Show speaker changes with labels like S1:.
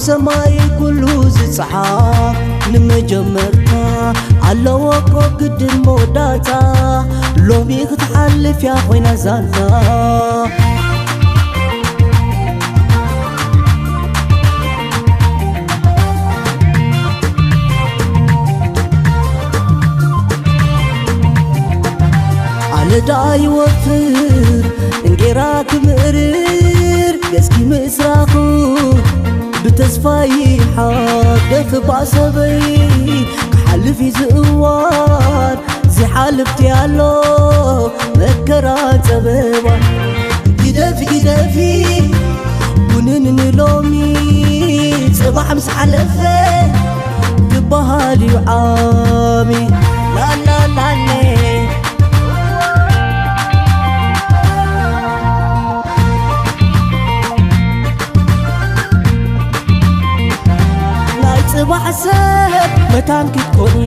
S1: سماي كله زصحاب نمجمرتا على وقو قد الموداتا لو بيك تحلف يا خوينا زانتا على داي وفر انقراك مقرر قسكي مسراخو بتسفاي حاقف بعصبي كحلفي زقوان زي حالفتي علو ذكرات سببا جدافي ونن لومي صباح مسح لفه قبهالي وعامي لا لا لا ليه صباح السهر متانك تكوني